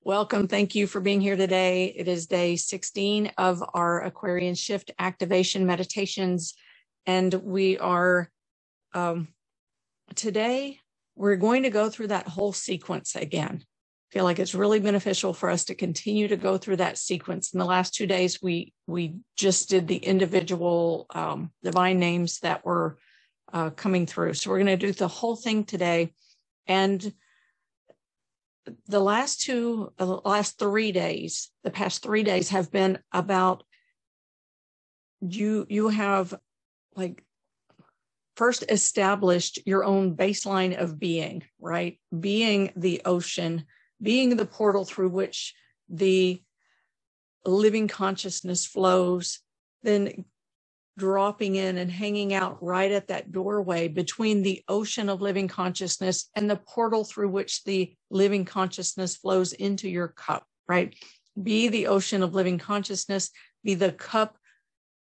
Welcome. Thank you for being here today. It is day 16 of our Aquarian Shift Activation Meditations. And we are, today, we're going to go through that whole sequence again. I feel like it's really beneficial for us to continue to go through that sequence. In the last 2 days, we just did the individual divine names that were coming through. So we're going to do the whole thing today. And the past 3 days have been about you have like first established your own baseline of being, right? Being the ocean, being the portal through which the living consciousness flows, then dropping in and hanging out right at that doorway between the ocean of living consciousness and the portal through which the living consciousness flows into your cup, right? Be the ocean of living consciousness, be the cup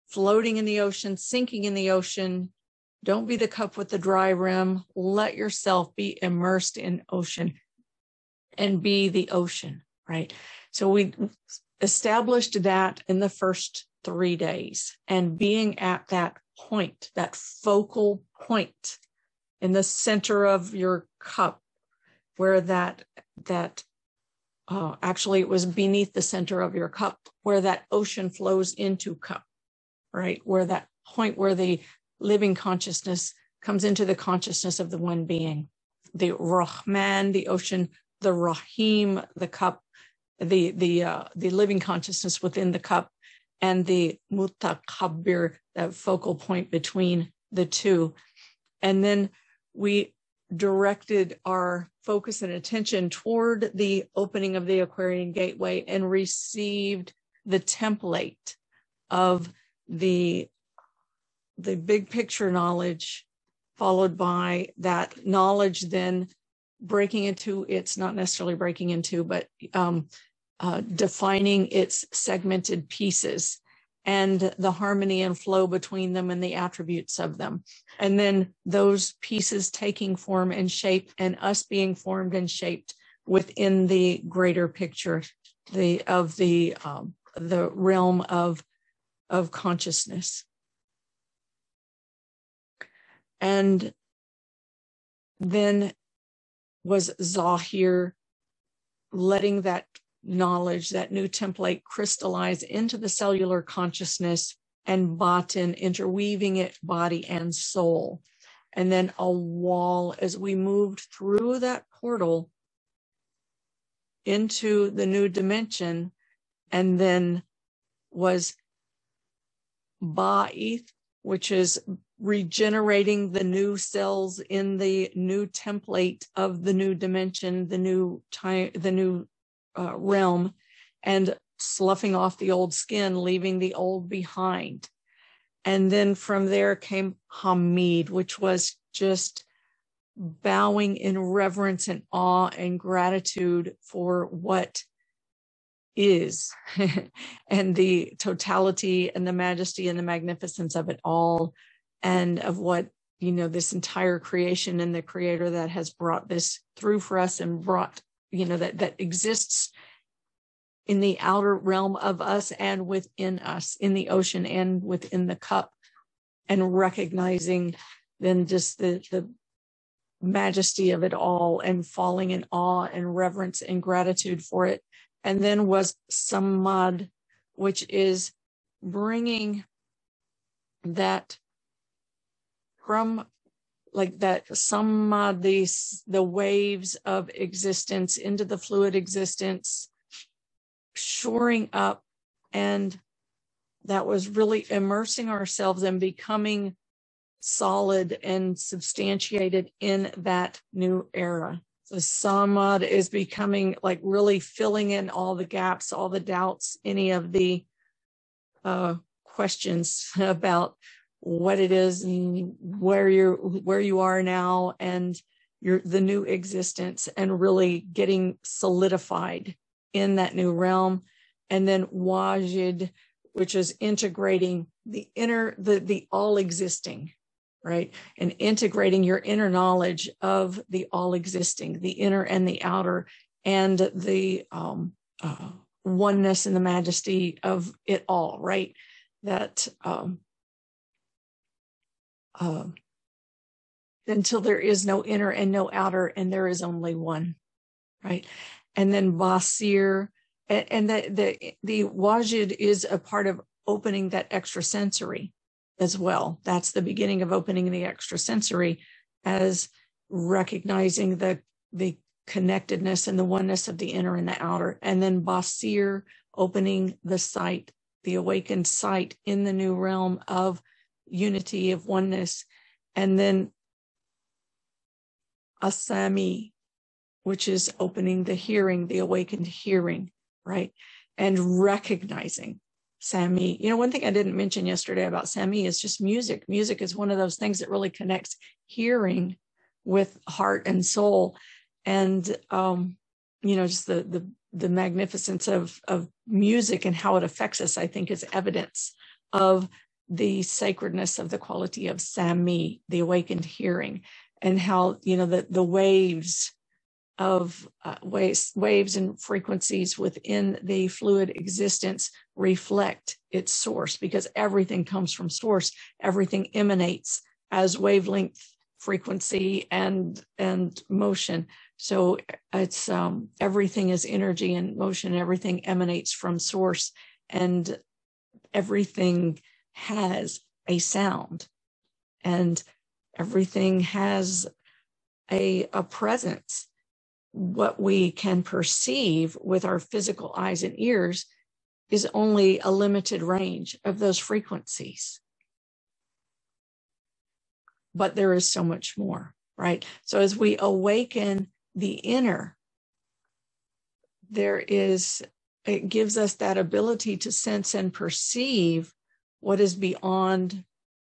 floating in the ocean, sinking in the ocean. Don't be the cup with the dry rim. Let yourself be immersed in ocean and be the ocean, right? So we established that in the first 3 days, and being at that point, that focal point in the center of your cup, where actually it was beneath the center of your cup, where that ocean flows into cup, right? Where that point where the living consciousness comes into the consciousness of the one being, the Rahman, the ocean, the Rahim, the cup, the living consciousness within the cup, and the Mutakabbir, that focal point between the two. And then we directed our focus and attention toward the opening of the Aquarian gateway and received the template of the big picture knowledge, followed by that knowledge then breaking into, it's not necessarily breaking into, but defining its segmented pieces and the harmony and flow between them and the attributes of them. And then those pieces taking form and shape, and us being formed and shaped within the greater picture, the realm of consciousness. And then was Zahir letting that knowledge, that new template, crystallize into the cellular consciousness, and Batin interweaving it body and soul. And then a wall as we moved through that portal into the new dimension, and then was Ba'ith, which is regenerating the new cells in the new template of the new dimension, the new time, the new realm, and sloughing off the old skin, leaving the old behind. And then from there came Hamid, which was just bowing in reverence and awe and gratitude for what is and the totality and the majesty and the magnificence of it all, and of what, this entire creation and the creator that has brought this through for us and brought, that exists in the outer realm of us and within us, in the ocean and within the cup, and recognizing then just the majesty of it all and falling in awe and reverence and gratitude for it. And then was Samad, which is bringing that from like that Samadhi, the waves of existence into the fluid existence, shoring up, and that was really immersing ourselves and becoming solid and substantiated in that new era. So Samad is becoming like really filling in all the gaps, all the doubts, any of the questions about what it is and where you are now and the new existence, and really getting solidified in that new realm. And then Wajid, which is integrating the inner, the all existing, right? And integrating your inner knowledge of the all existing, the inner and the outer, and the oneness and the majesty of it all, right? That until there is no inner and no outer, and there is only one, right? And then Basir, and the Wajid is a part of opening that extrasensory as well. That's the beginning of opening the extrasensory, as recognizing the connectedness and the oneness of the inner and the outer. And then Basir, opening the sight, the awakened sight in the new realm of unity, of oneness. And then Asami, which is opening the hearing, the awakened hearing, right? And recognizing Sami. You know, one thing I didn't mention yesterday about Sami is just music. Music is one of those things that really connects hearing with heart and soul. And, you know, just the magnificence of music and how it affects us, I think, is evidence of the sacredness of the quality of Sami, the awakened hearing, and how, you know, the waves of waves and frequencies within the fluid existence reflect its source, because everything comes from source. Everything emanates as wavelength, frequency, and motion. So it's everything is energy and motion. Everything emanates from source, and everything has a sound, and everything has a presence. What we can perceive with our physical eyes and ears is only a limited range of those frequencies. But there is so much more, right? So as we awaken the inner, it gives us that ability to sense and perceive what is beyond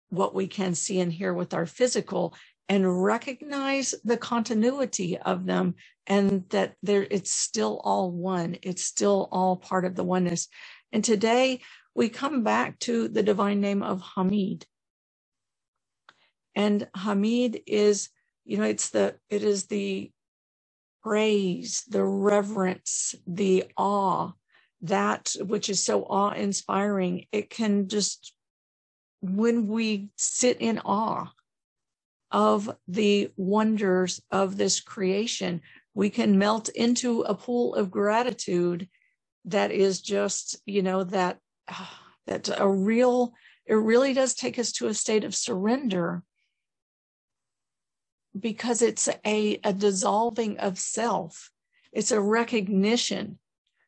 what we can see and hear with our physical, and recognize the continuity of them, and that it's still all one. It's still all part of the oneness. And today we come back to the divine name of Hamid. And Hamid is, you know, it is the praise, the reverence, the awe, that which is so awe-inspiring. It can just, when we sit in awe of the wonders of this creation, we can melt into a pool of gratitude that is just, you know, that's a real, it really does take us to a state of surrender, because it's a dissolving of self. It's a recognition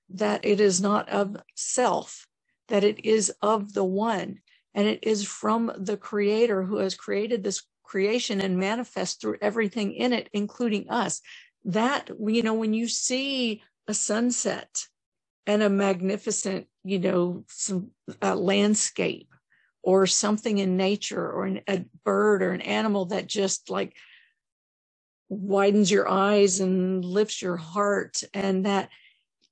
that it is not of self, that it is of the one, and it is from the Creator who has created this creation and manifests through everything in it, including us. That, you know, when you see a sunset and a magnificent, you know, some landscape or something in nature, or a bird or an animal that just like widens your eyes and lifts your heart, and that,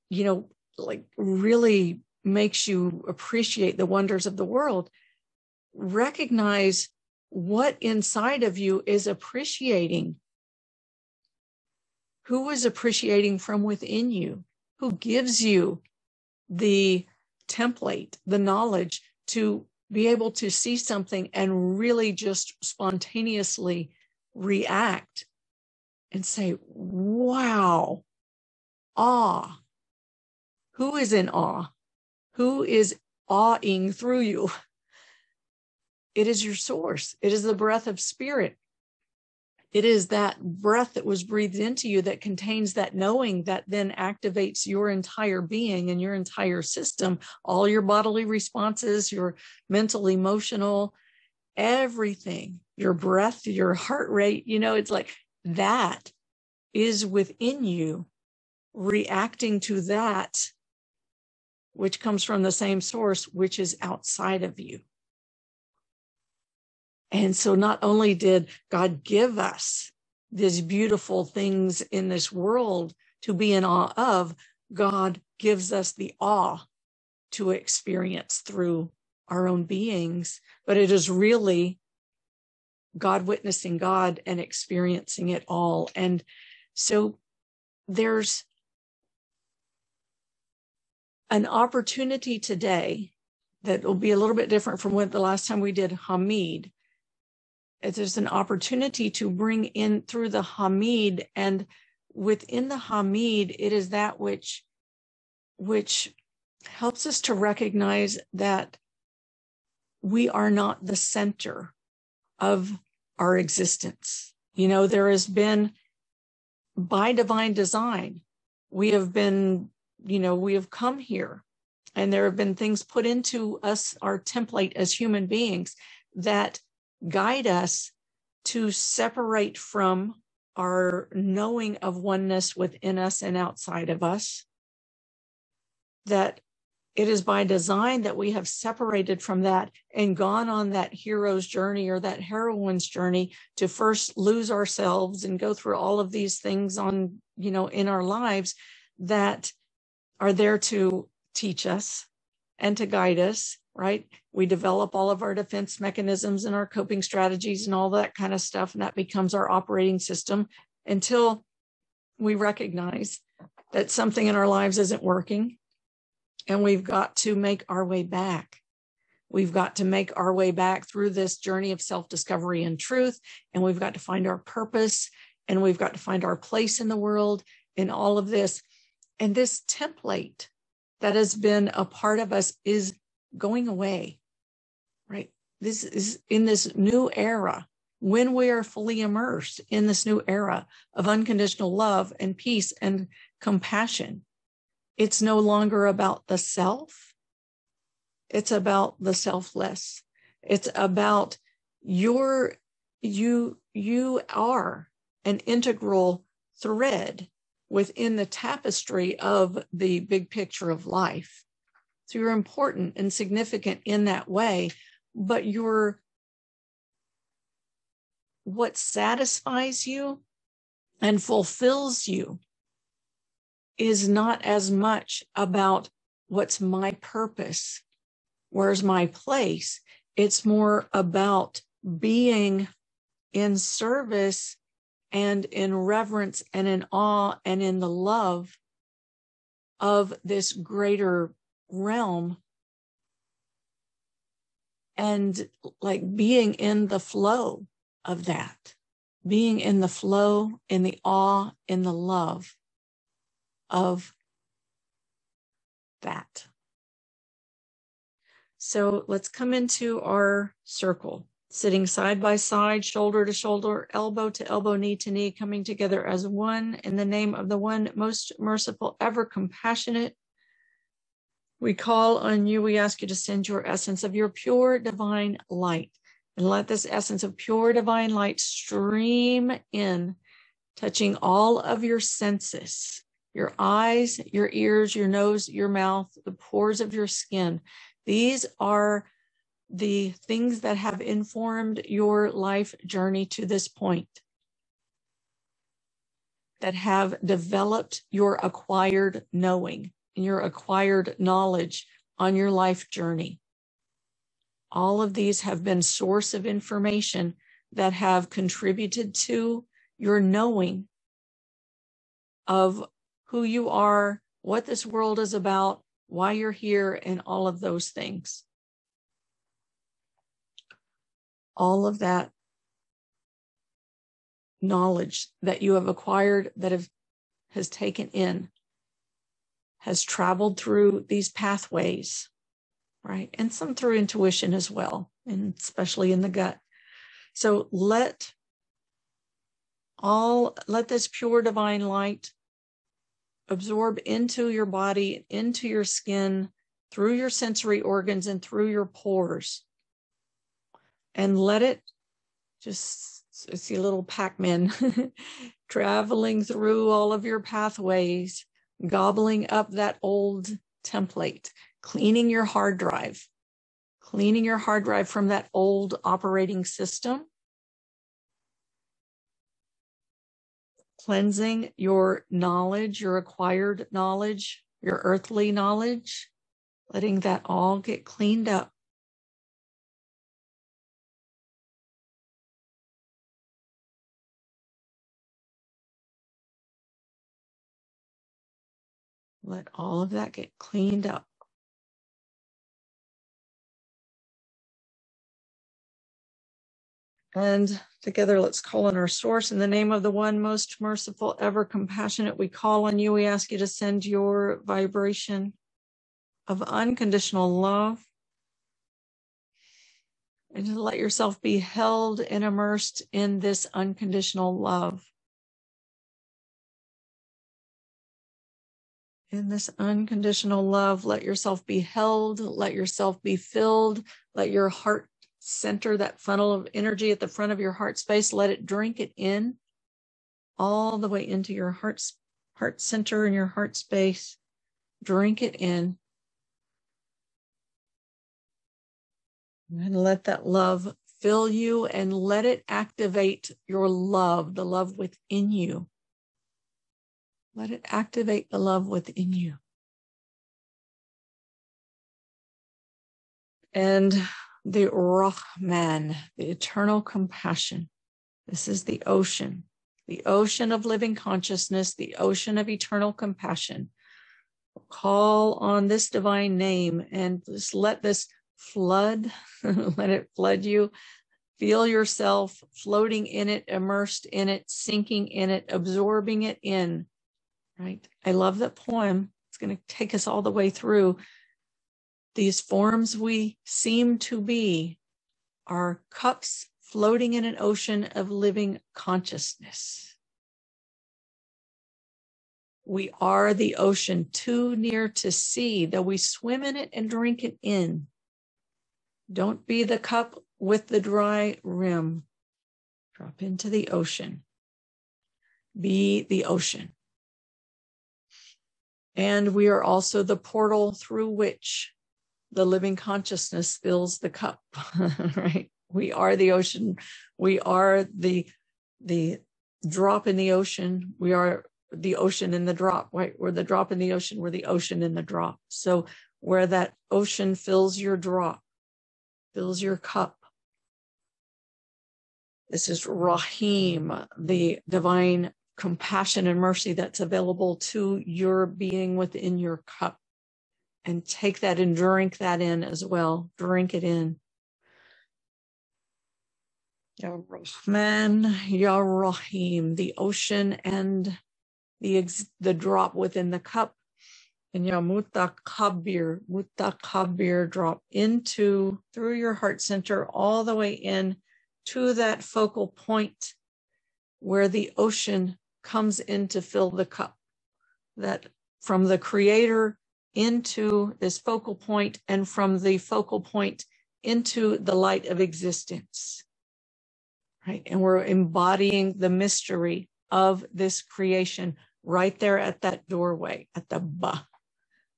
you know, like really makes you appreciate the wonders of the world, recognize what inside of you is appreciating. Who is appreciating from within you? Who gives you the template, the knowledge to be able to see something and really just spontaneously react and say, wow, awe. Who is in awe? Who is awing through you? It is your source. It is the breath of spirit. It is that breath that was breathed into you that contains that knowing that then activates your entire being and your entire system, all your bodily responses, your mental, emotional, everything, your breath, your heart rate. You know, it's like that is within you, reacting to that which comes from the same source, which is outside of you. And so not only did God give us these beautiful things in this world to be in awe of, God gives us the awe to experience through our own beings. But it is really God witnessing God and experiencing it all. And so there's an opportunity today that will be a little bit different from what the last time we did Hamid. There's an opportunity to bring in through the Hamid, and within the Hamid, it is that which helps us to recognize that we are not the center of our existence. You know, there has been, by divine design, we have been, you know, we have come here, and there have been things put into us, our template as human beings, that guide us to separate from our knowing of oneness within us and outside of us. That it is by design that we have separated from that and gone on that hero's journey or that heroine's journey to first lose ourselves and go through all of these things on, you know, in our lives that are there to teach us and to guide us, right? We develop all of our defense mechanisms and our coping strategies and all that kind of stuff, and that becomes our operating system until we recognize that something in our lives isn't working. And we've got to make our way back. We've got to make our way back through this journey of self-discovery and truth. And we've got to find our purpose. And we've got to find our place in the world in all of this. And this template that has been a part of us is going away, right? This is in this new era, when we are fully immersed in this new era of unconditional love and peace and compassion. It's no longer about the self. It's about the selfless. It's about you are an integral thread within the tapestry of the big picture of life. So you're important and significant in that way, but what satisfies you and fulfills you is not as much about what's my purpose, where's my place. It's more about being in service and in reverence and in awe and in the love of this greater realm, and like being in the flow of that, being in the flow, in the awe, in the love of that. So let's come into our circle, sitting side by side, shoulder to shoulder, elbow to elbow, knee to knee, coming together as one in the name of the one most merciful, ever compassionate. We call on you. We ask you to send your essence of your pure divine light, and let this essence of pure divine light stream in, touching all of your senses, your eyes, your ears, your nose, your mouth, the pores of your skin. These are the things that have informed your life journey to this point, that have developed your acquired knowing and your acquired knowledge on your life journey. All of these have been source of information that have contributed to your knowing of who you are, what this world is about, why you're here, and all of those things. All of that knowledge that you have acquired, that has taken in, has traveled through these pathways, right? And some through intuition as well, and especially in the gut. So let this pure divine light absorb into your body, into your skin, through your sensory organs and through your pores. And let it just, I see little Pac-Man traveling through all of your pathways, gobbling up that old template, cleaning your hard drive from that old operating system, cleansing your knowledge, your acquired knowledge, your earthly knowledge, letting that all get cleaned up. Let all of that get cleaned up. And together, let's call on our source. In the name of the one most merciful, ever compassionate, we call on you. We ask you to send your vibration of unconditional love and to let yourself be held and immersed in this unconditional love. In this unconditional love, let yourself be held, let yourself be filled, let your heart center, that funnel of energy at the front of your heart space, let it drink it in all the way into your heart center and your heart space. Drink it in. And let that love fill you and let it activate your love, the love within you. Let it activate the love within you. And the Rahman, the eternal compassion. This is the ocean of living consciousness, the ocean of eternal compassion. Call on this divine name and just let this flood, let it flood you. Feel yourself floating in it, immersed in it, sinking in it, absorbing it in, right? I love that poem. It's going to take us all the way through. These forms we seem to be are cups floating in an ocean of living consciousness. We are the ocean, too near to see, though we swim in it and drink it in. Don't be the cup with the dry rim. Drop into the ocean. Be the ocean. And we are also the portal through which the living consciousness fills the cup, right? We are the ocean. We are the drop in the ocean. We are the ocean in the drop, right? We're the drop in the ocean. We're the ocean in the drop. So where that ocean fills your drop, fills your cup. This is Rahim, the divine compassion and mercy that's available to your being within your cup. And take that and drink that in as well. Drink it in. Ya Rahman, Ya Rahim, the ocean and the drop within the cup. And Ya Mutakabir, drop through your heart center all the way in to that focal point where the ocean comes in to fill the cup. That from the creator into this focal point, and from the focal point into the light of existence, right? And we're embodying the mystery of this creation right there at that doorway, at the Ba.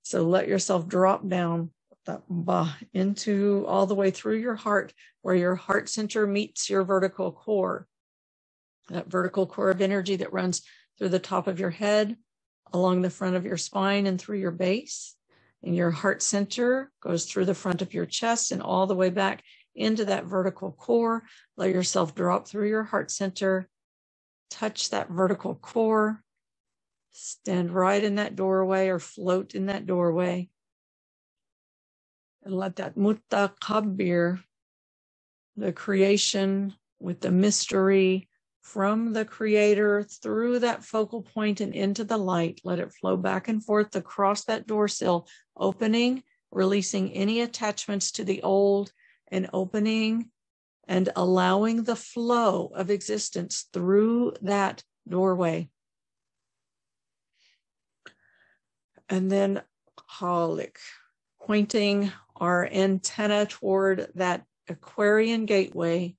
So let yourself drop down that Ba into all the way through your heart, where your heart center meets your vertical core, that vertical core of energy that runs through the top of your head, along the front of your spine and through your base. And your heart center goes through the front of your chest and all the way back into that vertical core. Let yourself drop through your heart center, touch that vertical core, stand right in that doorway or float in that doorway. And let that Mutakabir, the creation with the mystery, from the creator through that focal point and into the light, let it flow back and forth across that door sill, opening, releasing any attachments to the old, and opening and allowing the flow of existence through that doorway. And then Halik, pointing our antenna toward that Aquarian gateway,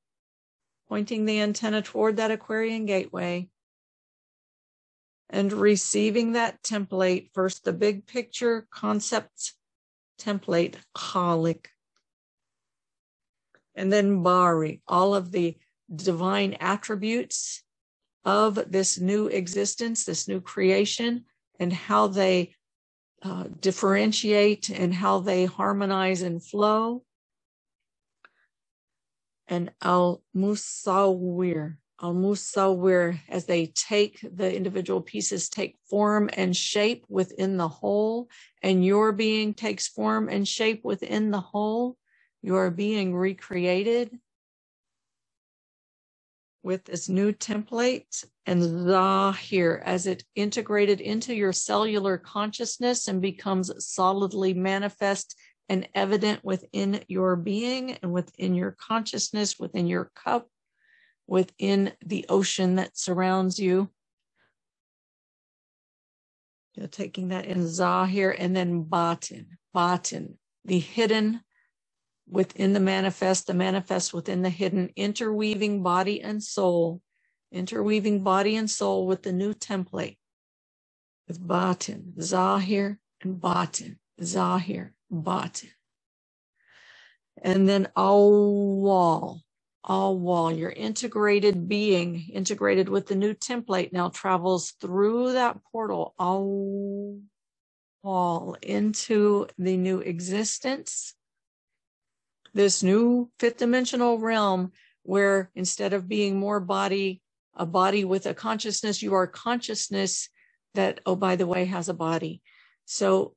pointing the antenna toward that Aquarian gateway and receiving that template, first the big picture concept template, Khalik, and then Bari, all of the divine attributes of this new existence, this new creation, and how they differentiate and how they harmonize and flow. And Al-Musawwir, Al-Musawwir, as they take the individual pieces, take form and shape within the whole, and your being takes form and shape within the whole, you are being recreated with this new template, and Zahir, as it integrated into your cellular consciousness and becomes solidly manifest and evident within your being and within your consciousness, within your cup, within the ocean that surrounds you. You're taking that in Zahir, and then Batin, the hidden within the manifest within the hidden, interweaving body and soul with the new template, with Batin, Zahir, and Batin, Zahir, Batin. And then Awwal, your integrated being, integrated with the new template, now travels through that portal, Awwal, into the new existence, this new fifth dimensional realm, where instead of being more body, a body with a consciousness, you are consciousness that, oh, by the way, has a body. So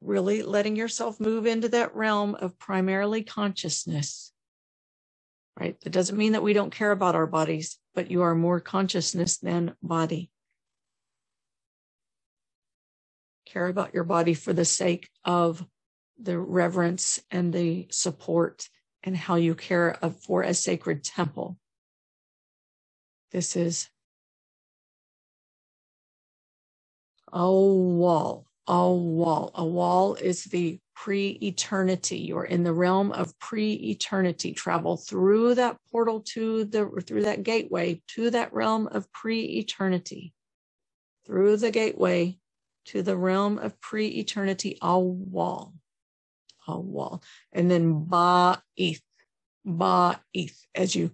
really letting yourself move into that realm of primarily consciousness, right? It doesn't mean that we don't care about our bodies, but you are more consciousness than body. Care about your body for the sake of the reverence and the support and how you care for a sacred temple. This is Awwal. Awwal is the pre-eternity. You're in the realm of pre-eternity. Travel through that portal through that gateway to that realm of pre-eternity. Through the gateway to the realm of pre-eternity, Awwal. And then Ba'ith. As you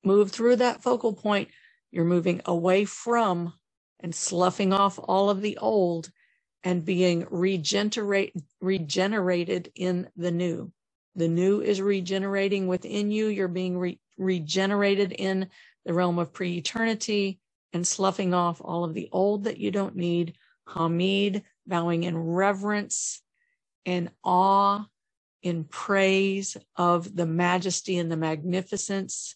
move through that focal point, you're moving away from and sloughing off all of the old and being regenerated in the new. The new is regenerating within you. You're being regenerated in the realm of pre-eternity and sloughing off all of the old that you don't need. Hamid, bowing in reverence and awe, in praise of the majesty and the magnificence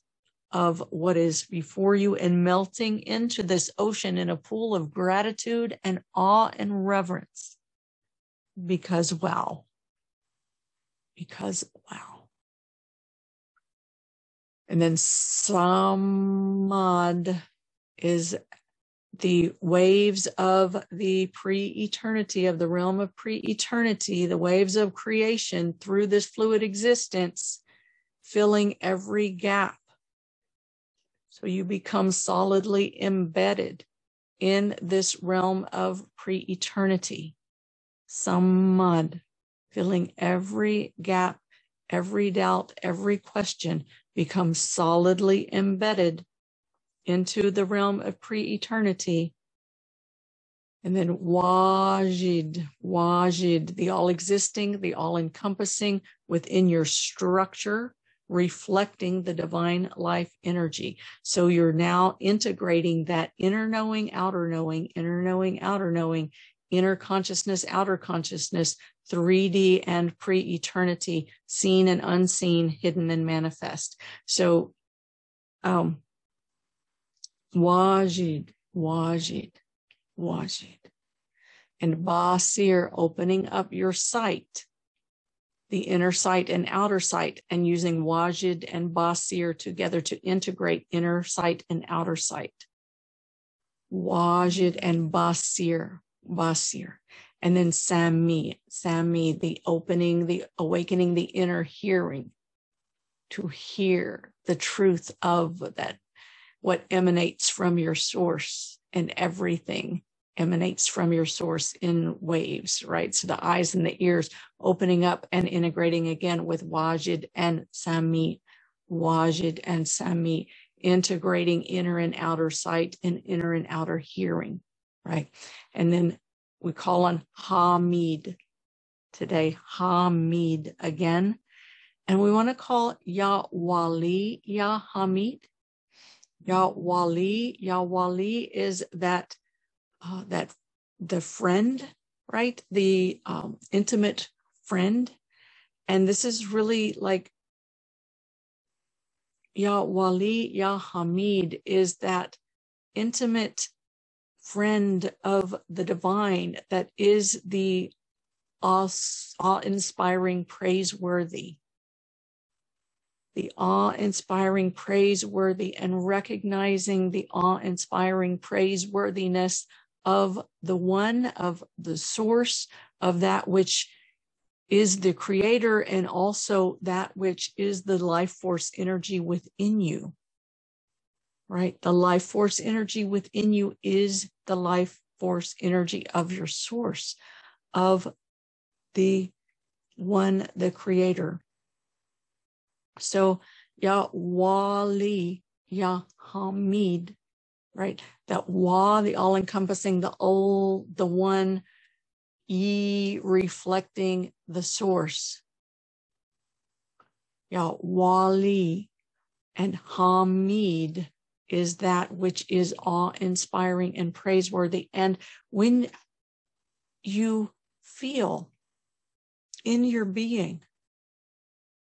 of what is before you, and melting into this ocean in a pool of gratitude and awe and reverence. Because wow. And then Samad is the waves of the pre-eternity, of the realm of pre-eternity, the waves of creation through this fluid existence, filling every gap. So you become solidly embedded in this realm of pre-eternity. Samad, filling every gap, every doubt, every question, becomes solidly embedded into the realm of pre-eternity. And then Wajid, the all-existing, the all-encompassing within your structure, reflecting the divine life energy. So you're now integrating that inner knowing, outer knowing, inner knowing, outer knowing, inner consciousness, outer consciousness, 3D and pre-eternity, seen and unseen, hidden and manifest. So Wajid. And Basir, opening up your sight, the inner sight and outer sight, and using Wajid and Basir together to integrate inner sight and outer sight. Wajid and Basir. And then Sami, the opening, the awakening, the inner hearing, to hear the truth of that, what emanates from your source, and everything emanates from your source in waves, right? So the eyes and the ears opening up and integrating again with Wajid and Sami, integrating inner and outer sight and inner and outer hearing, right? And then we call on Hamid today, Hamid again. And we want to call Ya Wali, Ya Hamid, Yahwali is that the friend, right? The intimate friend. And this is really like Yahwali, Yahhamid is that intimate friend of the divine that is the awe-inspiring, praiseworthy. The awe-inspiring, praiseworthy, and recognizing the awe-inspiring praiseworthiness of the one, of the source, of that which is the creator, and also that which is the life force energy within you, right? The life force energy within you is the life force energy of your source, of the one, the creator. So Yahwali, Yahhamid, right? That Wa, the all-encompassing, the one, reflecting the source. Yahwali, and Hamid is that which is awe-inspiring and praiseworthy. And when you feel in your being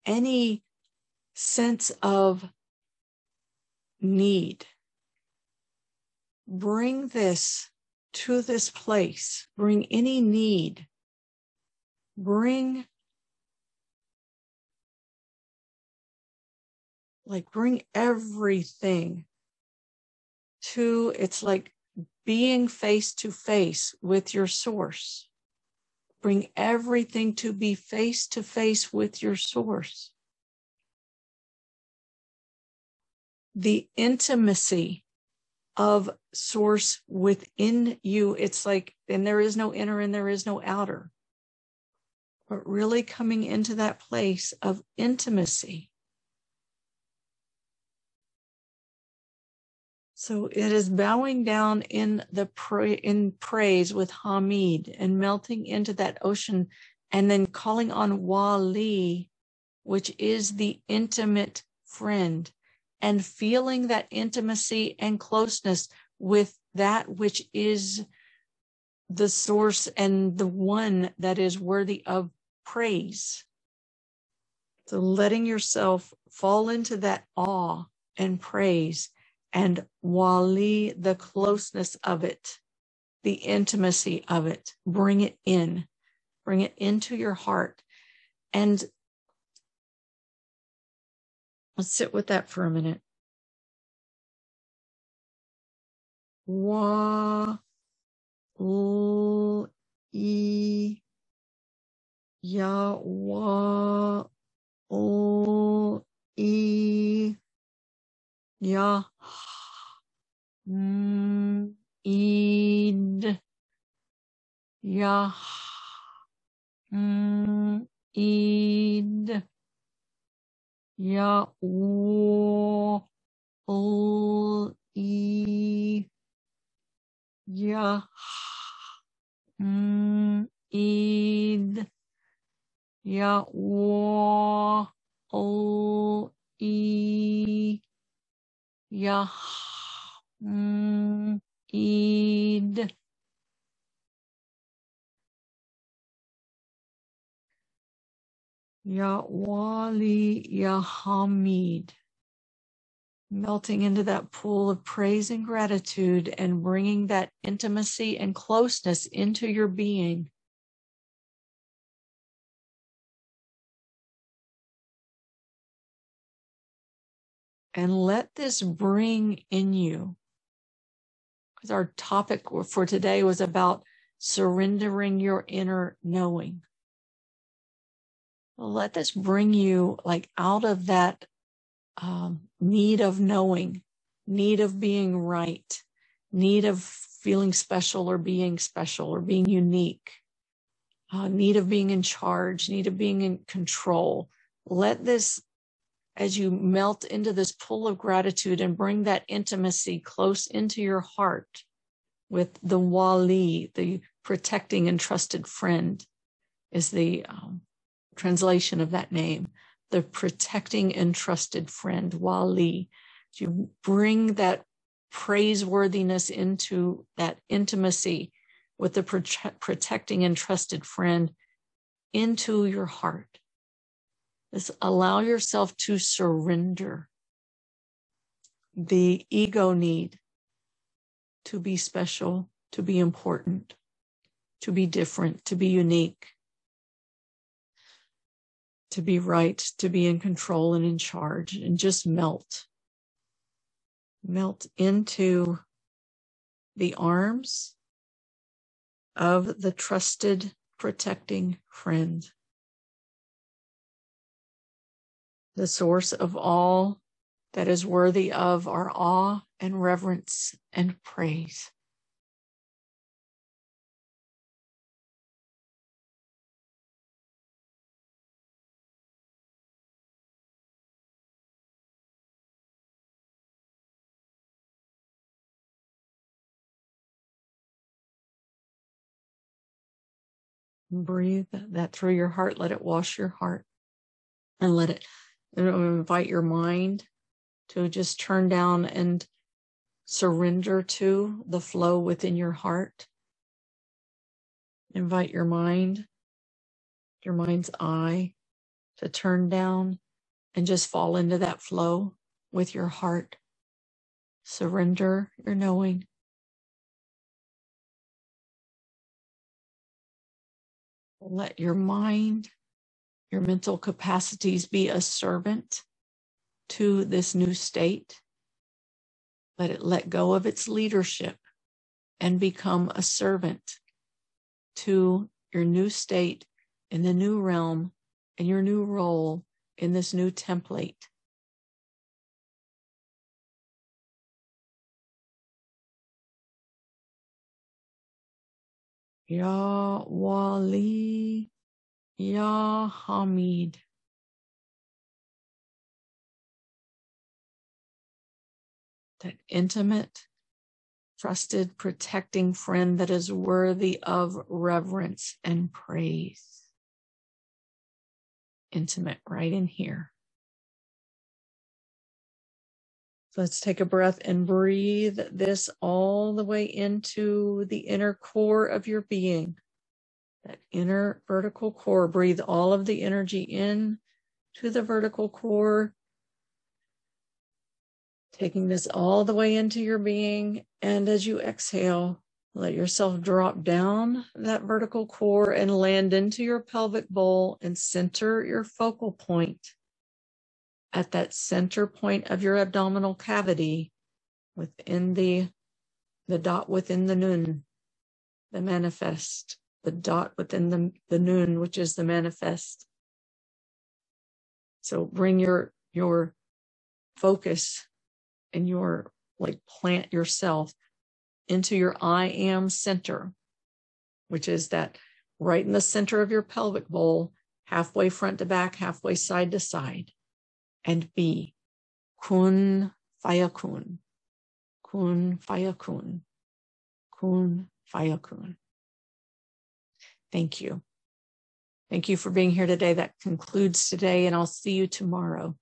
any sense of need, bring this to this place. Bring any need. Bring everything to, it's like being face to face with your source. Bring everything to be face to face with your source. The intimacy of source within you. It's like, and there is no inner and there is no outer, but really coming into that place of intimacy. So it is bowing down in praise with Hamid and melting into that ocean, and then calling on Wali, which is the intimate friend, and feeling that intimacy and closeness with that which is the source and the one that is worthy of praise. So letting yourself fall into that awe and praise, and Wali, the closeness of it, the intimacy of it, bring it into your heart. And let's sit with that for a minute. Wa I Ya Wa I Ya Id Ya Id Ya Wo I Ya Id Ya Wo I Ya Id Ya Wali Ya Hamid. Melting into that pool of praise and gratitude and bringing that intimacy and closeness into your being. And let this bring in you, because our topic for today was about surrendering your inner knowing. Let this bring you like out of that need of knowing, need of being right, need of feeling special or being unique, need of being in charge, need of being in control. Let this, as you melt into this pool of gratitude and bring that intimacy close into your heart with the Wali, the protecting and trusted friend, is the translation of that name, the protecting and trusted friend, Wali. You bring that praiseworthiness into that intimacy with the protecting and trusted friend into your heart. Just allow yourself to surrender the ego need to be special, to be important, to be different, to be unique, to be right, to be in control and in charge, and just melt. Melt into the arms of the trusted, protecting friend, the source of all that is worthy of our awe and reverence and praise. Breathe that through your heart. Let it wash your heart, and let it invite your mind to just turn down and surrender to the flow within your heart. Invite your mind's eye to turn down and just fall into that flow with your heart. Surrender your knowing. Let your mind, your mental capacities be a servant to this new state. Let it let go of its leadership and become a servant to your new state in the new realm and your new role in this new template. Ya Wali, Ya Hamid. That intimate, trusted, protecting friend that is worthy of reverence and praise. Intimate right in here. So let's take a breath and breathe this all the way into the inner core of your being. That inner vertical core. Breathe all of the energy in to the vertical core. Taking this all the way into your being. And as you exhale, let yourself drop down that vertical core and land into your pelvic bowl and center your focal point at that center point of your abdominal cavity within the dot within the nun, the manifest, the dot within the nun, which is the manifest. So bring your focus and plant yourself into your I am center, which is that right in the center of your pelvic bowl, halfway front to back, halfway side to side. And be kun fayakun, kun fayakun, kun fayakun. Thank you. Thank you for being here today. That concludes today, and I'll see you tomorrow.